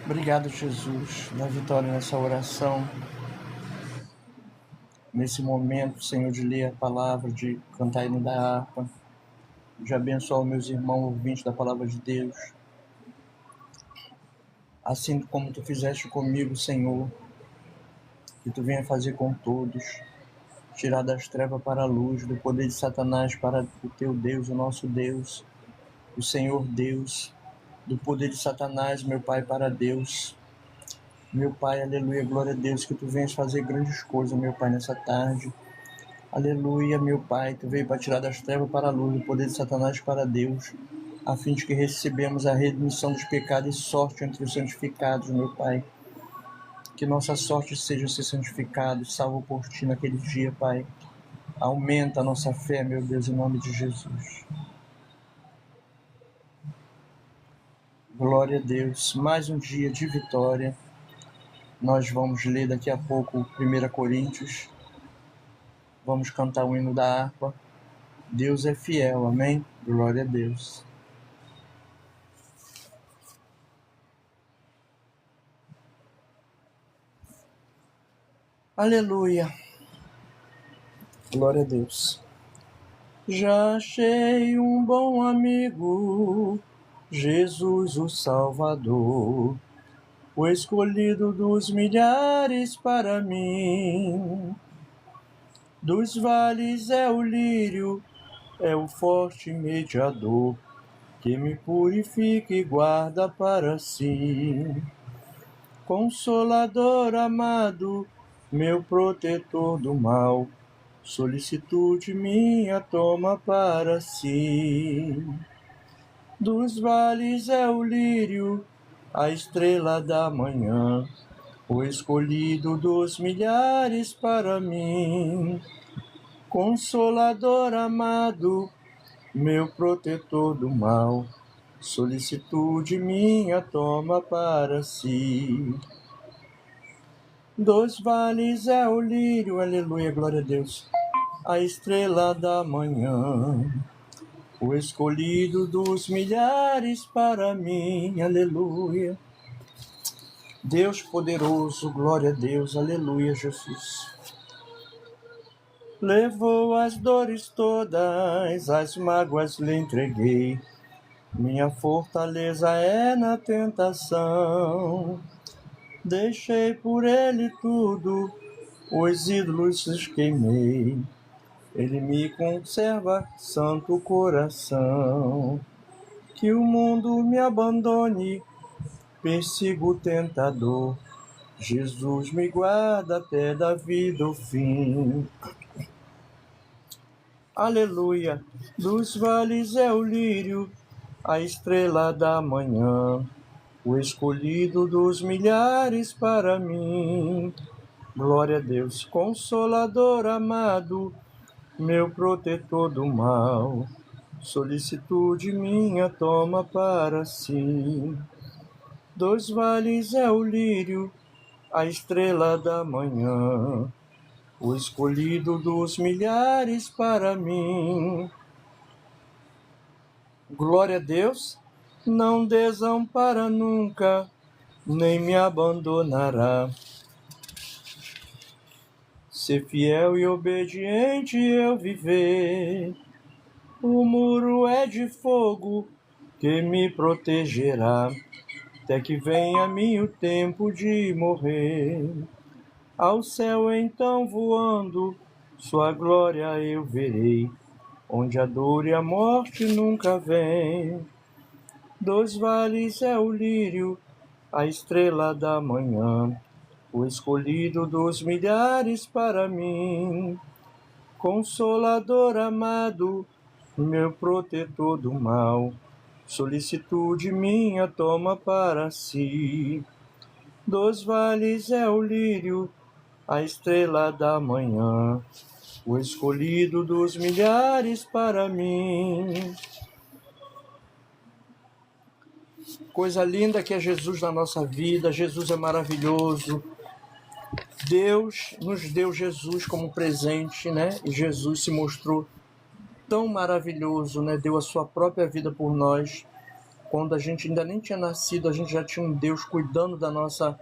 Obrigado, Jesus, na vitória nessa oração, nesse momento, Senhor, de ler a palavra, de cantar hino da harpa, de abençoar os meus irmãos ouvintes da palavra de Deus, assim como Tu fizeste comigo, Senhor, que Tu venha fazer com todos, tirar das trevas para a luz, do poder de Satanás para o Teu Deus, o nosso Deus, o Senhor Deus, do poder de Satanás, meu Pai, para Deus. Meu Pai, aleluia, glória a Deus, que Tu venhas fazer grandes coisas, meu Pai, nessa tarde. Aleluia, meu Pai, Tu veio para tirar das trevas para a luz, do poder de Satanás para Deus, a fim de que recebemos a remissão dos pecados e sorte entre os santificados, meu Pai. Que nossa sorte seja ser santificados, salvo por Ti naquele dia, Pai. Aumenta a nossa fé, meu Deus, em nome de Jesus. Glória a Deus. Mais um dia de vitória. Nós vamos ler daqui a pouco 1 Coríntios. Vamos cantar o hino da harpa. Deus é fiel, amém? Glória a Deus. Aleluia. Glória a Deus. Já achei um bom amigo, Jesus o Salvador, o escolhido dos milhares para mim. Dos vales é o lírio, é o forte mediador, que me purifica e guarda para si. Consolador amado, meu protetor do mal, solicitude minha toma para si. Dos vales é o lírio, a estrela da manhã, o escolhido dos milhares para mim. Consolador amado, meu protetor do mal, solicitude minha toma para si. Dos vales é o lírio, aleluia, glória a Deus, a estrela da manhã, o escolhido dos milhares para mim, aleluia. Deus poderoso, glória a Deus, aleluia, Jesus. Levou as dores todas, as mágoas lhe entreguei, minha fortaleza é na tentação. Deixei por ele tudo, os ídolos queimei, ele me conserva santo coração. Que o mundo me abandone, persigo o tentador, Jesus me guarda até da vida o fim. Aleluia, dos vales é o lírio, a estrela da manhã, o escolhido dos milhares para mim. Glória a Deus, consolador amado, meu protetor do mal, solicitude minha toma para si. Dos vales é o lírio, a estrela da manhã, o escolhido dos milhares para mim. Glória a Deus, não desampara nunca, nem me abandonará. Ser fiel e obediente eu viver, o muro é de fogo que me protegerá, até que venha a mim o tempo de morrer. Ao céu então voando, sua glória eu verei, onde a dor e a morte nunca vêm. Dos vales é o lírio, a estrela da manhã, o escolhido dos milhares para mim. Consolador amado, meu protetor do mal, solicitude minha toma para si. Dos vales é o lírio, a estrela da manhã, o escolhido dos milhares para mim. Coisa linda que é Jesus na nossa vida, Jesus é maravilhoso. Deus nos deu Jesus como presente, né? E Jesus se mostrou tão maravilhoso, né? Deu a sua própria vida por nós. Quando a gente ainda nem tinha nascido, a gente já tinha um Deus cuidando da nossa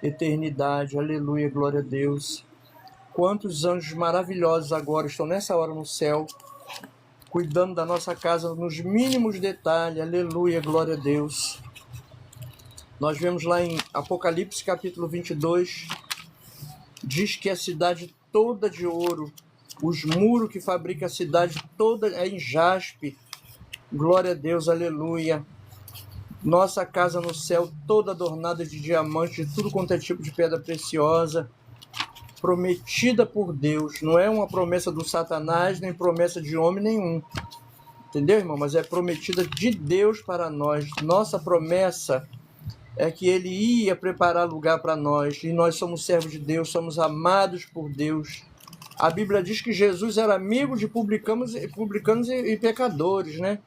eternidade. Aleluia, glória a Deus. Quantos anjos maravilhosos agora estão nessa hora no céu, cuidando da nossa casa nos mínimos detalhes. Aleluia, glória a Deus. Nós vemos lá em Apocalipse capítulo 22, diz que a cidade toda de ouro, os muros que fabrica a cidade toda é em jaspe. Glória a Deus, aleluia. Nossa casa no céu toda adornada de diamantes, de tudo quanto é tipo de pedra preciosa, prometida por Deus. Não é uma promessa do Satanás, nem promessa de homem nenhum. Entendeu, irmão? Mas é prometida de Deus para nós. Nossa promessa é que Ele ia preparar lugar para nós. E nós somos servos de Deus, somos amados por Deus. A Bíblia diz que Jesus era amigo de publicanos e pecadores, né?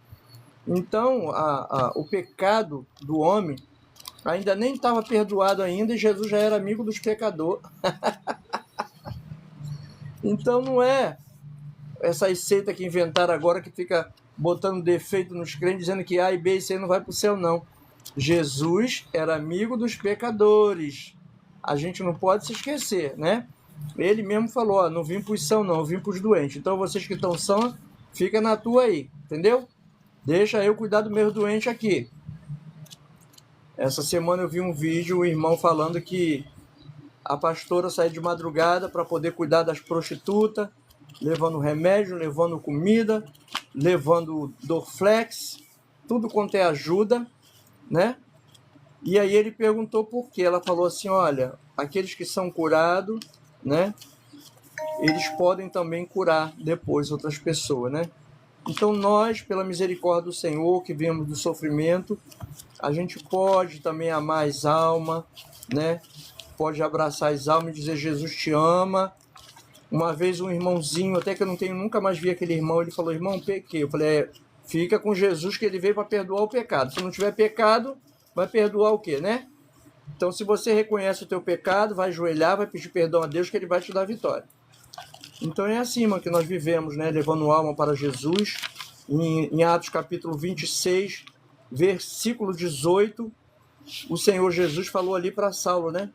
Então, o pecado do homem ainda nem estava perdoado ainda e Jesus já era amigo dos pecadores. Então, não é essas seitas que inventaram agora que fica botando defeito nos crentes, dizendo que A e B e C não vai para o céu, não. Jesus era amigo dos pecadores. A gente não pode se esquecer, né? Ele mesmo falou, ó, não vim para os sãos não, eu vim para os doentes. Então vocês que estão sãos, fica na tua aí, entendeu? Deixa eu cuidar do meu doente aqui. Essa semana eu vi um vídeo, o irmão falando que a pastora saiu de madrugada para poder cuidar das prostitutas, levando remédio, levando comida, levando Dorflex, tudo quanto é ajuda, né? E aí ele perguntou por quê. Ela falou assim, olha, aqueles que são curados, né? Eles podem também curar depois outras pessoas, né? Então nós, pela misericórdia do Senhor, que viemos do sofrimento, a gente pode também amar as almas, né? Pode abraçar as almas e dizer, Jesus te ama. Uma vez um irmãozinho, até que eu nunca mais vi aquele irmão, ele falou, irmão, pequei. Eu falei, fica com Jesus que ele veio para perdoar o pecado. Se não tiver pecado, vai perdoar o quê, né? Então, se você reconhece o teu pecado, vai ajoelhar, vai pedir perdão a Deus, que Ele vai te dar vitória. Então, é assim, mano, que nós vivemos, né? Levando alma para Jesus. Em Atos capítulo 26, versículo 18, o Senhor Jesus falou ali para Saulo, né?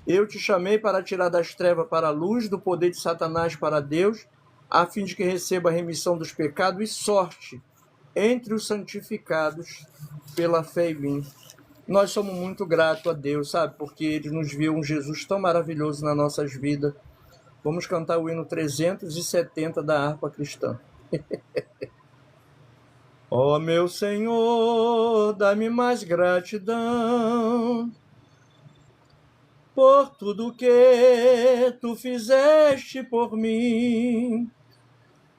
Eu te chamei para tirar das trevas para a luz, do poder de Satanás para Deus, a fim de que receba a remissão dos pecados e sorte entre os santificados pela fé em mim. Nós somos muito gratos a Deus, sabe? Porque Ele nos viu um Jesus tão maravilhoso nas nossas vidas. Vamos cantar o hino 370 da harpa cristã. Ó meu Senhor, dá-me mais gratidão por tudo que Tu fizeste por mim,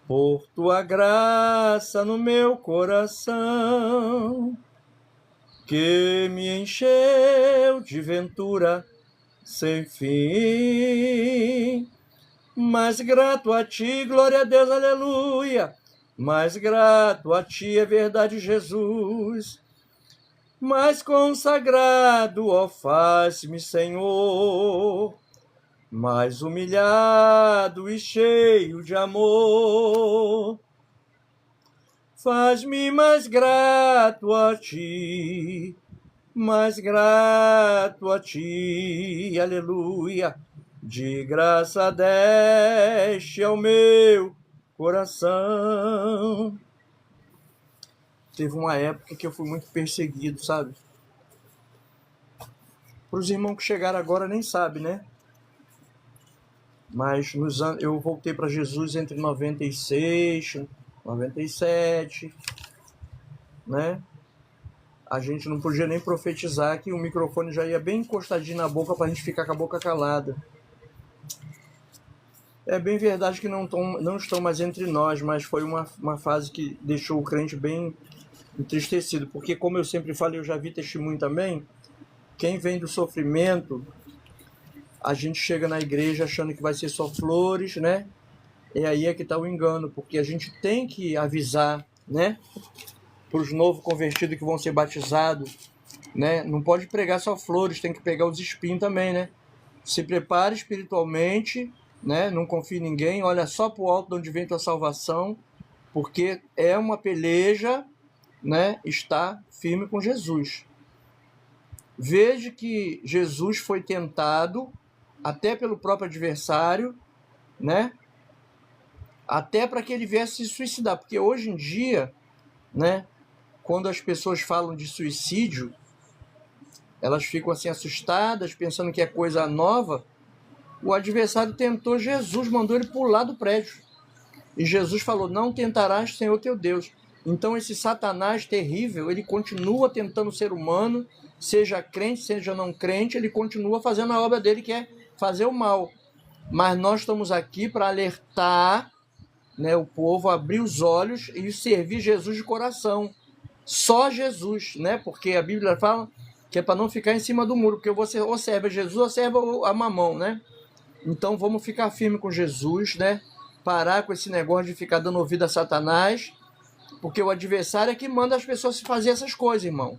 por Tua graça no meu coração, que me encheu de ventura sem fim. Mais grato a Ti, glória a Deus, aleluia. Mais grato a Ti, é verdade, Jesus. Mais consagrado, ó, faz-me, Senhor. Mais humilhado e cheio de amor. Faz-me mais grato a Ti, mais grato a Ti, aleluia. De graça deste ao meu coração. Teve uma época que eu fui muito perseguido, sabe? Para os irmãos que chegaram agora nem sabem, né? Mas eu voltei para Jesus entre 96, 97, né? A gente não podia nem profetizar que o microfone já ia bem encostadinho na boca para a gente ficar com a boca calada. É bem verdade que não estão mais entre nós, mas foi uma fase que deixou o crente bem entristecido, porque como eu sempre falei, eu já vi testemunho também, quem vem do sofrimento, a gente chega na igreja achando que vai ser só flores, né? E aí é que está o engano, porque a gente tem que avisar, né? Para os novos convertidos que vão ser batizados, né? Não pode pregar só flores, tem que pegar os espinhos também, né? Se prepare espiritualmente, né? Não confie em ninguém, olha só para o alto de onde vem tua salvação, porque é uma peleja, né, está firme com Jesus. Veja que Jesus foi tentado até pelo próprio adversário, né, até para que ele viesse se suicidar, porque hoje em dia, né, quando as pessoas falam de suicídio, elas ficam assim assustadas, pensando que é coisa nova. O adversário tentou Jesus, mandou ele pular do prédio. E Jesus falou, não tentarás Senhor teu Deus. Então esse Satanás terrível, ele continua tentando o ser humano, seja crente, seja não crente, ele continua fazendo a obra dele, que é fazer o mal. Mas nós estamos aqui para alertar, né, o povo, abrir os olhos e servir Jesus de coração. Só Jesus, né? Porque a Bíblia fala que é para não ficar em cima do muro, porque você ou serve a Jesus ou serve a mamão, né? Então vamos ficar firme com Jesus, né? Parar com esse negócio de ficar dando ouvido a Satanás, porque o adversário é que manda as pessoas se fazer essas coisas, irmão.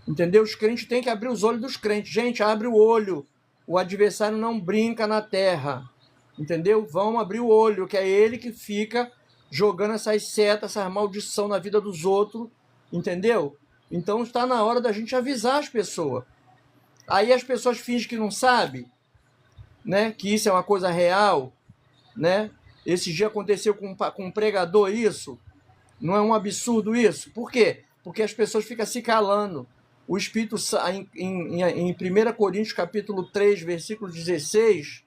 Entendeu? Os crentes têm que abrir os olhos dos crentes. Gente, abre o olho. O adversário não brinca na terra. Entendeu? Vamos abrir o olho, que é ele que fica jogando essas setas, essas maldição na vida dos outros. Entendeu? Então está na hora da gente avisar as pessoas. Aí as pessoas fingem que não sabem, né? Que isso é uma coisa real, né? Esse dia aconteceu com um pregador isso. Não é um absurdo isso? Por quê? Porque as pessoas ficam se calando. O Espírito Santo, em 1 Coríntios capítulo 3, versículo 16,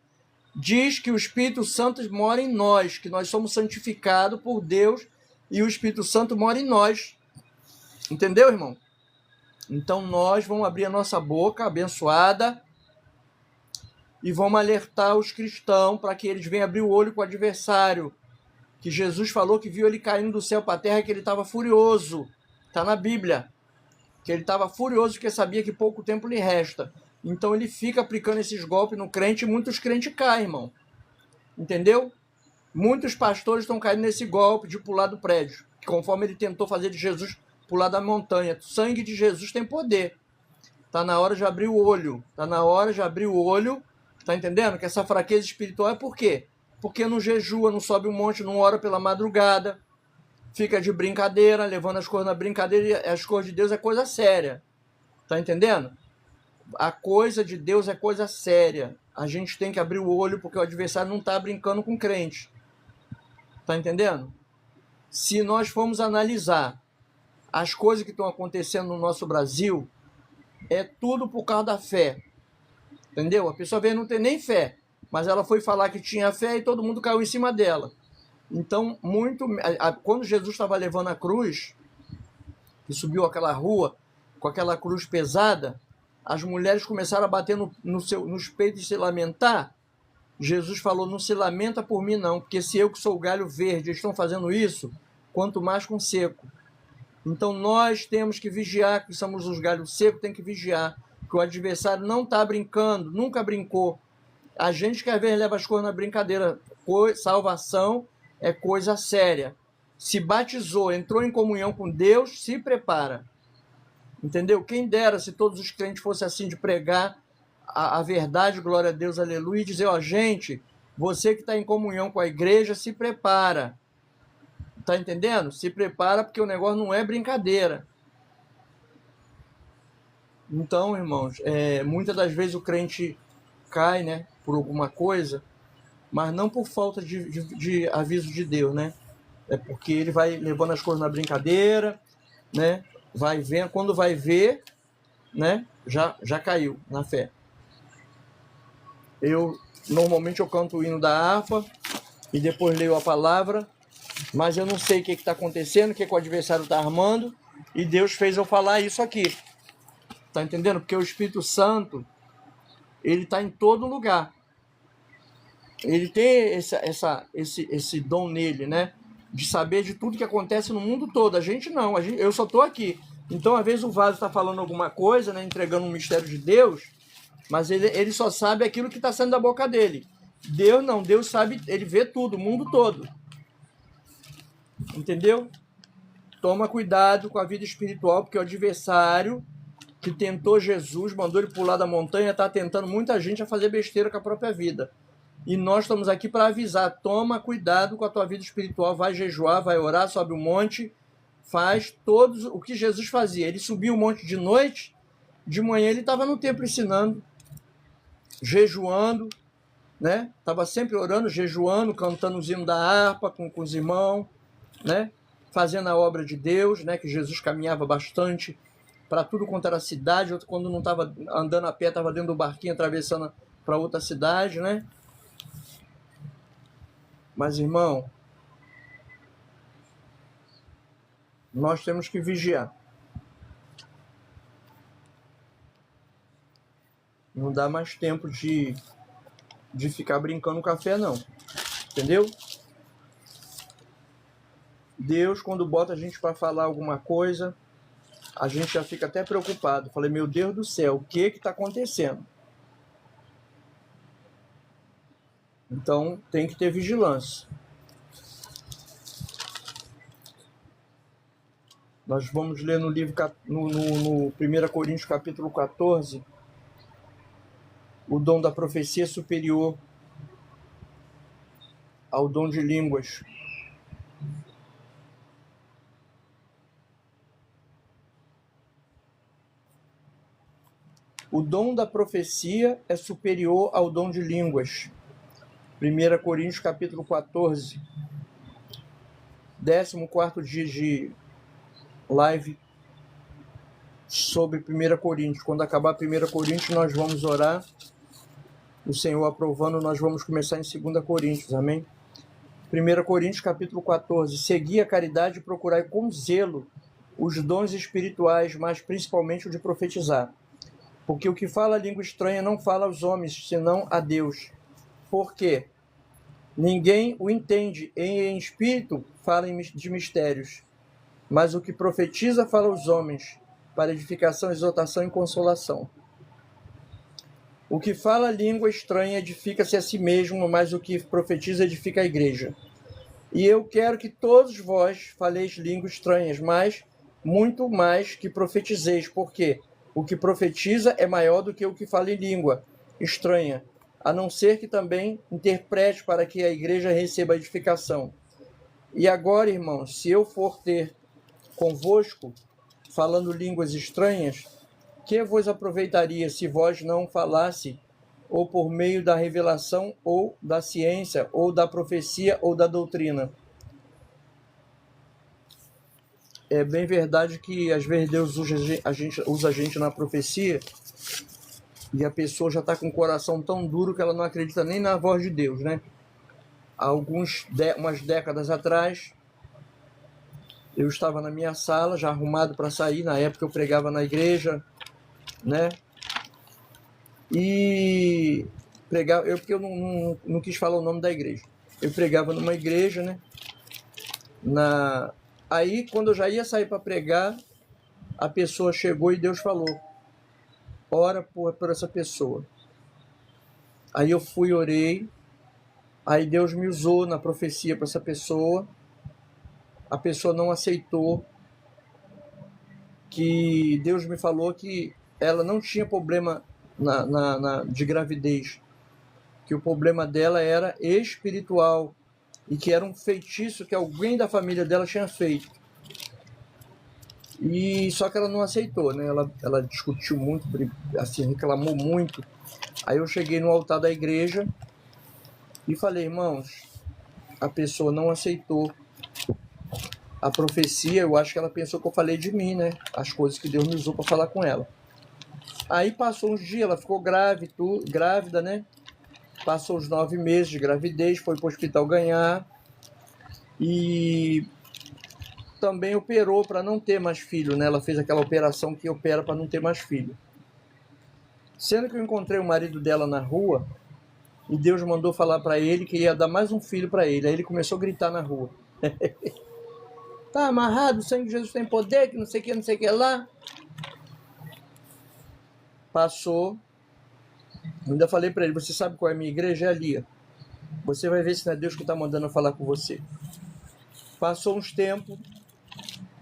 diz que o Espírito Santo mora em nós, que nós somos santificados por Deus e o Espírito Santo mora em nós. Entendeu, irmão? Então nós vamos abrir a nossa boca abençoada e vamos alertar os cristãos para que eles venham abrir o olho com o adversário. Que Jesus falou que viu ele caindo do céu para a terra, que ele estava furioso. Está na Bíblia. Que ele estava furioso porque sabia que pouco tempo lhe resta. Então ele fica aplicando esses golpes no crente e muitos crentes caem, irmão. Entendeu? Muitos pastores estão caindo nesse golpe de pular do prédio. Conforme ele tentou fazer de Jesus pular da montanha. O sangue de Jesus tem poder. Está na hora de abrir o olho. Está na hora de abrir o olho. Está entendendo? Que essa fraqueza espiritual é por quê? Porque não jejua, não sobe um monte, não ora pela madrugada, fica de brincadeira, levando as coisas na brincadeira, e as coisas de Deus é coisa séria. Tá entendendo? A coisa de Deus é coisa séria. A gente tem que abrir o olho, porque o adversário não está brincando com crente. Tá entendendo? Se nós formos analisar as coisas que estão acontecendo no nosso Brasil, é tudo por causa da fé. Entendeu? A pessoa veio não ter nem fé, mas ela foi falar que tinha fé e todo mundo caiu em cima dela. Então, quando Jesus estava levando a cruz, e subiu aquela rua com aquela cruz pesada, as mulheres começaram a bater nos peitos e se lamentar. Jesus falou, não se lamenta por mim não, porque se eu que sou o galho verde estão fazendo isso, quanto mais com seco. Então nós temos que vigiar, que somos os galhos secos, tem que vigiar, que o adversário não está brincando, nunca brincou. A gente que às vezes leva as coisas na brincadeira. Salvação é coisa séria. Se batizou, entrou em comunhão com Deus, se prepara. Entendeu? Quem dera se todos os crentes fossem assim, de pregar a verdade, glória a Deus, aleluia, e dizer, ó, gente, você que está em comunhão com a igreja, se prepara. Tá entendendo? Se prepara, porque o negócio não é brincadeira. Então, irmãos, muitas das vezes o crente cai, né, por alguma coisa, mas não por falta de aviso de Deus, né? É porque ele vai levando as coisas na brincadeira, né? Vai vendo, quando vai ver, né, já caiu na fé. Normalmente eu canto o hino da harpa e depois leio a palavra, mas eu não sei o que está acontecendo, o que o adversário está armando, e Deus fez eu falar isso aqui. Tá entendendo? Porque o Espírito Santo, ele está em todo lugar. Ele tem esse dom nele, né? De saber de tudo que acontece no mundo todo. A gente não, eu só estou aqui. Então, às vezes o vaso está falando alguma coisa, né? Entregando um mistério de Deus, mas ele só sabe aquilo que está saindo da boca dele. Deus não, Deus sabe, ele vê tudo, o mundo todo. Entendeu? Toma cuidado com a vida espiritual, porque o adversário que tentou Jesus, mandou ele pular da montanha, está tentando muita gente a fazer besteira com a própria vida. E nós estamos aqui para avisar, toma cuidado com a tua vida espiritual, vai jejuar, vai orar, sobe um monte, faz todos o que Jesus fazia. Ele subia o monte de noite, de manhã ele estava no templo ensinando, jejuando, né? Estava sempre orando, jejuando, cantando os hinos da harpa com os irmãos, né? Fazendo a obra de Deus, né? Que Jesus caminhava bastante para tudo quanto era cidade, quando não estava andando a pé, estava dentro do barquinho, atravessando para outra cidade, né? Mas, irmão, nós temos que vigiar. Não dá mais tempo de ficar brincando com a fé, não. Entendeu? Deus, quando bota a gente para falar alguma coisa, a gente já fica até preocupado. Falei, meu Deus do céu, o que está acontecendo? Então, tem que ter vigilância. Nós vamos ler no livro, no 1 Coríntios capítulo 14, o dom da profecia superior ao dom de línguas. O dom da profecia é superior ao dom de línguas. 1 Coríntios capítulo 14, 14º dia de live sobre 1 Coríntios. Quando acabar 1 Coríntios, nós vamos orar. O Senhor aprovando, nós vamos começar em 2 Coríntios, amém? 1 Coríntios capítulo 14. Segui a caridade e procurai com zelo os dons espirituais, mas principalmente o de profetizar. Porque o que fala a língua estranha não fala aos homens, senão a Deus. Porque ninguém o entende, em espírito fala de mistérios, mas o que profetiza fala aos homens, para edificação, exortação e consolação. O que fala a língua estranha edifica-se a si mesmo, mas o que profetiza edifica a igreja. E eu quero que todos vós faleis línguas estranhas, mas muito mais que profetizeis, porque o que profetiza é maior do que o que fala em língua estranha, a não ser que também interprete para que a igreja receba edificação. E agora, irmãos, se eu for ter convosco, falando línguas estranhas, que vos aproveitaria se vós não falasse, ou por meio da revelação, ou da ciência, ou da profecia, ou da doutrina? É bem verdade que às vezes Deus usa a gente na profecia e a pessoa já está com o coração tão duro que ela não acredita nem na voz de Deus, né? Há umas décadas atrás, eu estava na minha sala, já arrumado para sair. Na época eu pregava na igreja, né? E pregava, porque eu não quis falar o nome da igreja. Eu pregava numa igreja, né? Aí, quando eu já ia sair para pregar, a pessoa chegou e Deus falou, ora por essa pessoa. Aí eu fui, orei, aí Deus me usou na profecia para essa pessoa. A pessoa não aceitou, que Deus me falou que ela não tinha problema de gravidez, que o problema dela era espiritual e que era um feitiço que alguém da família dela tinha feito. E só que ela não aceitou, né? Ela discutiu muito, assim, reclamou muito. Aí eu cheguei no altar da igreja e falei, irmãos, a pessoa não aceitou a profecia. Eu acho que ela pensou que eu falei de mim, né? As coisas que Deus me usou para falar com ela. Aí passou uns dias, ela ficou grávida, né? Passou os 9 meses de gravidez, foi para o hospital ganhar e também operou para não ter mais filho, né? Ela fez aquela operação que opera para não ter mais filho. Sendo que eu encontrei o marido dela na rua e Deus mandou falar para ele que ia dar mais um filho para ele. Aí ele começou a gritar na rua. Tá amarrado, o sangue de Jesus tem poder, que não sei o que lá. Passou. Ainda falei para ele, você sabe qual é a minha igreja? É ali. Você vai ver se não é Deus que está mandando eu falar com você. Passou uns tempos,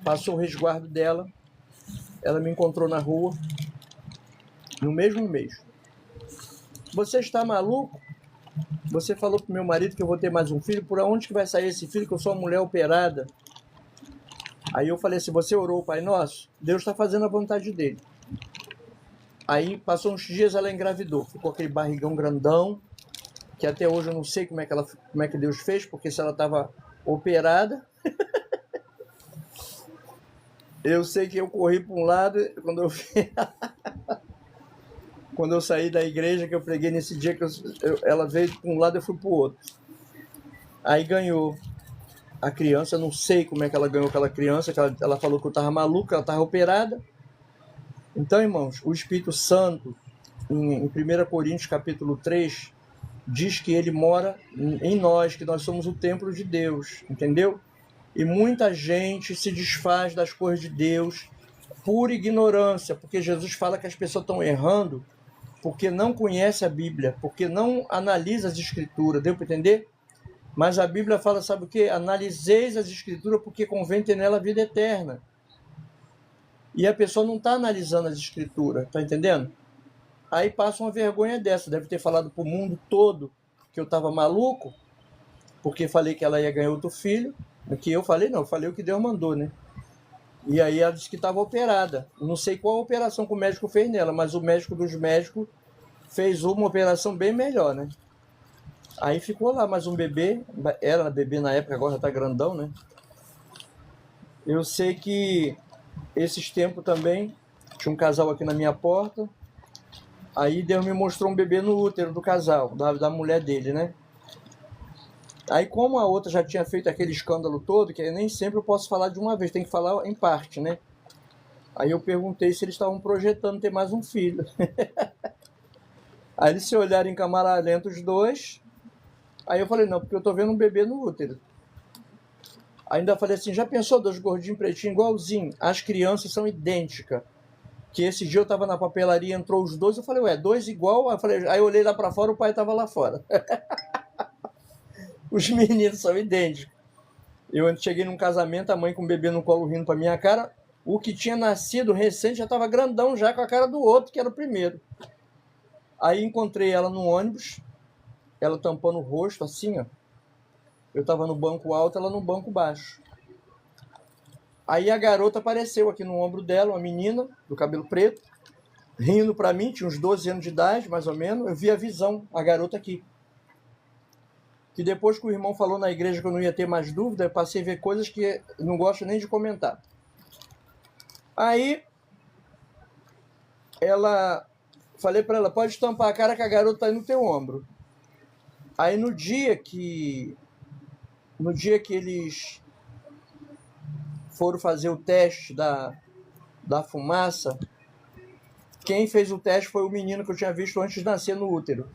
passou o resguardo dela, ela me encontrou na rua, no mesmo mês. Você está maluco? Você falou pro meu marido que eu vou ter mais um filho, por onde que vai sair esse filho, que eu sou uma mulher operada? Aí eu falei assim, você orou o Pai Nosso? Deus está fazendo a vontade dele. Aí passou uns dias, ela engravidou. Ficou aquele barrigão grandão, que até hoje eu não sei como é que Deus fez, porque se ela estava operada, eu sei que eu corri para um lado, quando eu saí da igreja, que eu preguei nesse dia, que ela veio para um lado, eu fui para o outro. Aí ganhou a criança, não sei como é que ela ganhou aquela criança, que ela falou que eu estava maluca, ela estava operada. Então, irmãos, o Espírito Santo, em 1 Coríntios capítulo 3, diz que ele mora em nós, que nós somos o templo de Deus, entendeu? E muita gente se desfaz das coisas de Deus por ignorância, porque Jesus fala que as pessoas estão errando porque não conhecem a Bíblia, porque não analisam as Escrituras, deu para entender? Mas a Bíblia fala, sabe o quê? Analiseis as Escrituras porque convém ter nela a vida eterna. E a pessoa não está analisando as Escrituras, tá entendendo? Aí passa uma vergonha dessa, deve ter falado para o mundo todo que eu estava maluco, porque falei que ela ia ganhar outro filho, que eu falei não, eu falei o que Deus mandou, né? E aí ela disse que estava operada. Não sei qual operação que o médico fez nela, mas o médico dos médicos fez uma operação bem melhor, né? Aí ficou lá mais um bebê, era bebê na época, agora já tá grandão, né? Eu sei que esses tempos também, tinha um casal aqui na minha porta, aí Deus me mostrou um bebê no útero do casal, da mulher dele, né? Aí como a outra já tinha feito aquele escândalo todo, que nem sempre eu posso falar de uma vez, tem que falar em parte, né? Aí eu perguntei se eles estavam projetando ter mais um filho. Aí eles se olharam em câmara lenta os dois. Aí eu falei, não, porque eu tô vendo um bebê no útero. Ainda falei assim, já pensou dois gordinhos pretinhos igualzinho? As crianças são idênticas. Que esse dia eu tava na papelaria, entrou os dois, eu falei, ué, dois igual? Aí eu olhei lá pra fora, o pai tava lá fora. Os meninos são idênticos. Eu cheguei num casamento, a mãe com o bebê no colo rindo pra minha cara. O que tinha nascido recente já tava grandão já com a cara do outro, que era o primeiro. Aí encontrei ela no ônibus, ela tampando o rosto assim, ó. Eu tava no banco alto, ela no banco baixo. Aí a garota apareceu aqui no ombro dela, uma menina do cabelo preto, rindo pra mim, tinha uns 12 anos de idade, mais ou menos. Eu vi a visão, a garota aqui. Que depois que o irmão falou na igreja que eu não ia ter mais dúvida, eu passei a ver coisas que eu não gosto nem de comentar. Aí, falei pra ela, pode tampar a cara que a garota tá aí no teu ombro. Aí no dia que eles foram fazer o teste da fumaça, quem fez o teste foi o menino que eu tinha visto antes de nascer no útero.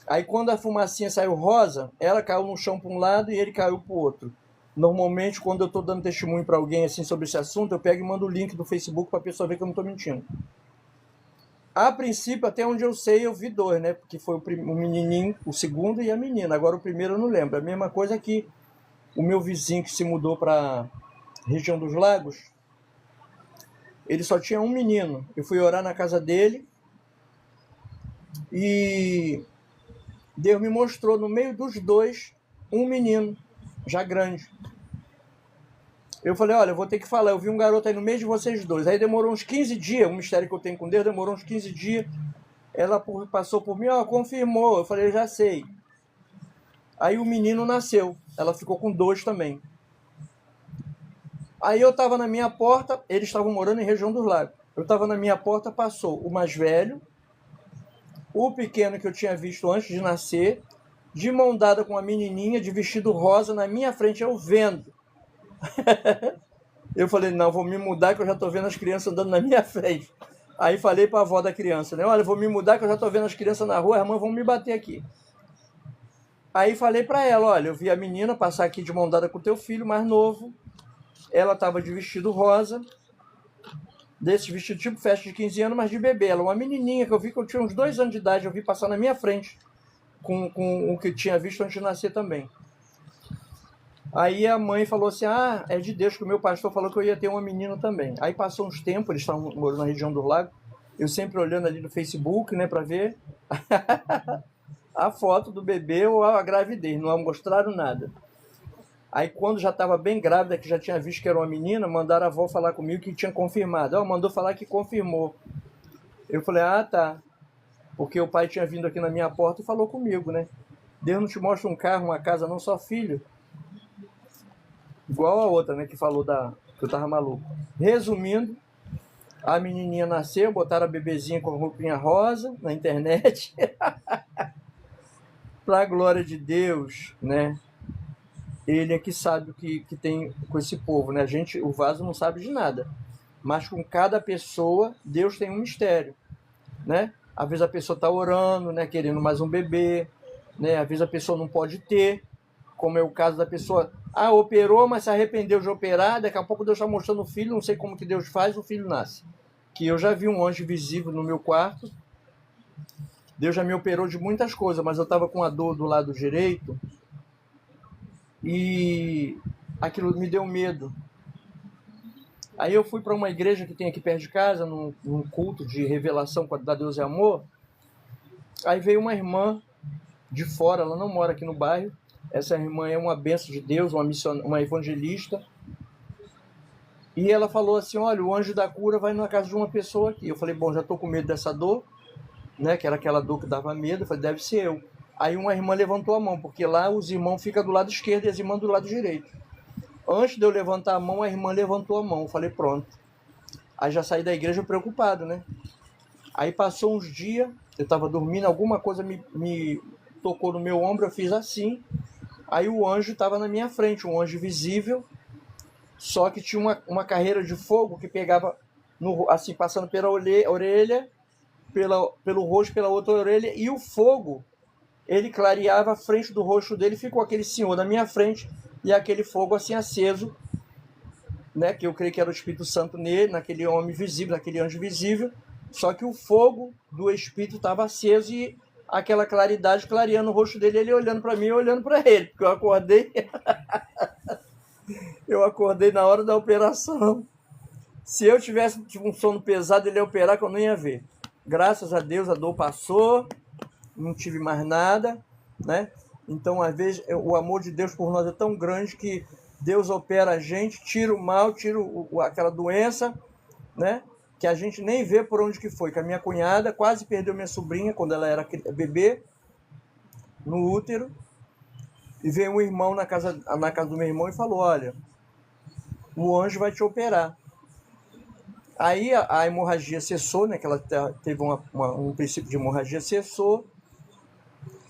Aí quando a fumacinha saiu rosa, ela caiu no chão para um lado e ele caiu para o outro. Normalmente, quando eu estou dando testemunho para alguém assim sobre esse assunto, eu pego e mando o link do Facebook para a pessoa ver que eu não estou mentindo. A princípio, até onde eu sei, eu vi dois, né? Porque foi o menininho, o segundo e a menina. Agora o primeiro eu não lembro. A mesma coisa que o meu vizinho que se mudou para a região dos lagos, ele só tinha um menino. Eu fui orar na casa dele e Deus me mostrou no meio dos dois um menino, já grande. Eu falei, olha, eu vou ter que falar, eu vi um garoto aí no meio de vocês dois. Aí demorou uns 15 dias, um mistério que eu tenho com Deus, demorou uns 15 dias. Ela passou por mim, confirmou. Eu falei, eu já sei. Aí o menino nasceu, ela ficou com dois também. Aí eu estava na minha porta, eles estavam morando em região dos lagos. Eu estava na minha porta, passou o mais velho, o pequeno que eu tinha visto antes de nascer, de mão dada com uma menininha de vestido rosa na minha frente, eu vendo. Eu falei, não, vou me mudar que eu já estou vendo as crianças andando na minha frente. Aí falei para a avó da criança, né? Olha, vou me mudar que eu já estou vendo as crianças na rua, as irmãs vão me bater aqui. Aí falei para ela, olha, eu vi a menina passar aqui de mão dada com o teu filho mais novo. Ela estava de vestido rosa, desse vestido tipo festa de 15 anos, mas de bebê. Ela, uma menininha que eu vi que eu tinha uns 2 anos de idade, eu vi passar na minha frente, com o que eu tinha visto antes de nascer também. Aí a mãe falou assim, é de Deus, que o meu pastor falou que eu ia ter uma menina também. Aí passou uns tempos, eles estavam morando na região do lago, eu sempre olhando ali no Facebook, né, para ver a foto do bebê ou a gravidez, não mostraram nada. Aí quando já estava bem grávida, que já tinha visto que era uma menina, mandaram a avó falar comigo que tinha confirmado. Ela mandou falar que confirmou. Eu falei, ah, tá. Porque o pai tinha vindo aqui na minha porta e falou comigo, né? Deus não te mostra um carro, uma casa, não só filho. Igual a outra, né, que falou que eu tava maluco. Resumindo, a menininha nasceu, botaram a bebezinha com a roupinha rosa na internet. Pra glória de Deus, né? Ele é que sabe o que tem com esse povo, né? O vaso não sabe de nada. Mas com cada pessoa, Deus tem um mistério, né? Às vezes a pessoa está orando, né? Querendo mais um bebê, né? Às vezes a pessoa não pode ter, como é o caso da pessoa, operou, mas se arrependeu de operar, daqui a pouco Deus está mostrando o filho, não sei como que Deus faz, o filho nasce. Que eu já vi um anjo visível no meu quarto, Deus já me operou de muitas coisas, mas eu estava com a dor do lado direito, e aquilo me deu medo. Aí eu fui para uma igreja que tem aqui perto de casa, num culto de revelação da Deus é Amor. Aí veio uma irmã de fora, ela não mora aqui no bairro. Essa irmã é uma bênção de Deus, uma evangelista. E ela falou assim, olha, o anjo da cura vai na casa de uma pessoa aqui. Eu falei, bom, já estou com medo dessa dor, né? Que era aquela dor que dava medo. Eu falei, deve ser eu. Aí uma irmã levantou a mão, porque lá os irmãos ficam do lado esquerdo e as irmãs do lado direito. Antes de eu levantar a mão, a irmã levantou a mão. Eu falei, pronto. Aí já saí da igreja preocupado, né? Aí passou uns dias, eu estava dormindo, alguma coisa me tocou no meu ombro, eu fiz assim. Aí o anjo estava na minha frente, um anjo visível, só que tinha uma carreira de fogo que pegava, assim, passando pela orelha, pelo rosto, pela outra orelha, e o fogo, ele clareava a frente do rosto dele, ficou aquele senhor na minha frente, e aquele fogo assim aceso, né, que eu creio que era o Espírito Santo nele, naquele homem visível, naquele anjo visível, só que o fogo do Espírito estava aceso e aquela claridade clareando o rosto dele, ele olhando para mim e olhando para ele, porque eu acordei na hora da operação. Se eu tivesse um sono pesado, ele ia operar que eu não ia ver. Graças a Deus a dor passou, não tive mais nada, né? Então, às vezes, o amor de Deus por nós é tão grande que Deus opera a gente, tira o mal, tira aquela doença, né? Que a gente nem vê por onde que foi. Que a minha cunhada quase perdeu minha sobrinha quando ela era bebê, no útero, e veio um irmão na casa do meu irmão e falou, olha, o anjo vai te operar. Aí a hemorragia cessou, né? Que ela teve um princípio de hemorragia, cessou.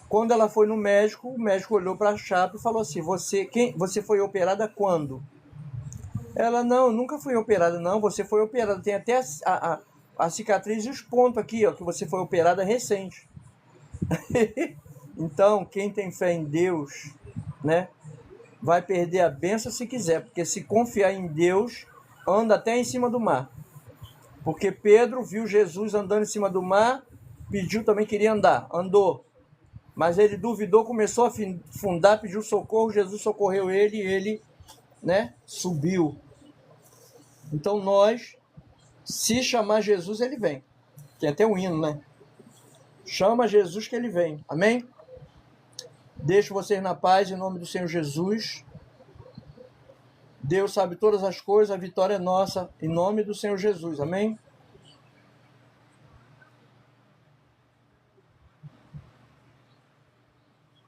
Quando ela foi no médico, o médico olhou para a chapa e falou assim, você foi operada quando? Ela, não, nunca fui operada, não, você foi operada, tem até a cicatriz e os pontos aqui, ó, que você foi operada recente. Então, quem tem fé em Deus, né, vai perder a bênção se quiser, porque se confiar em Deus, anda até em cima do mar. Porque Pedro viu Jesus andando em cima do mar, pediu também, queria andar, andou. Mas ele duvidou, começou a afundar, pediu socorro, Jesus socorreu ele e ele, né, subiu. Então nós, se chamar Jesus, ele vem. Tem até um hino, né? Chama Jesus que ele vem. Amém? Deixo vocês na paz em nome do Senhor Jesus. Deus sabe todas as coisas, a vitória é nossa em nome do Senhor Jesus. Amém?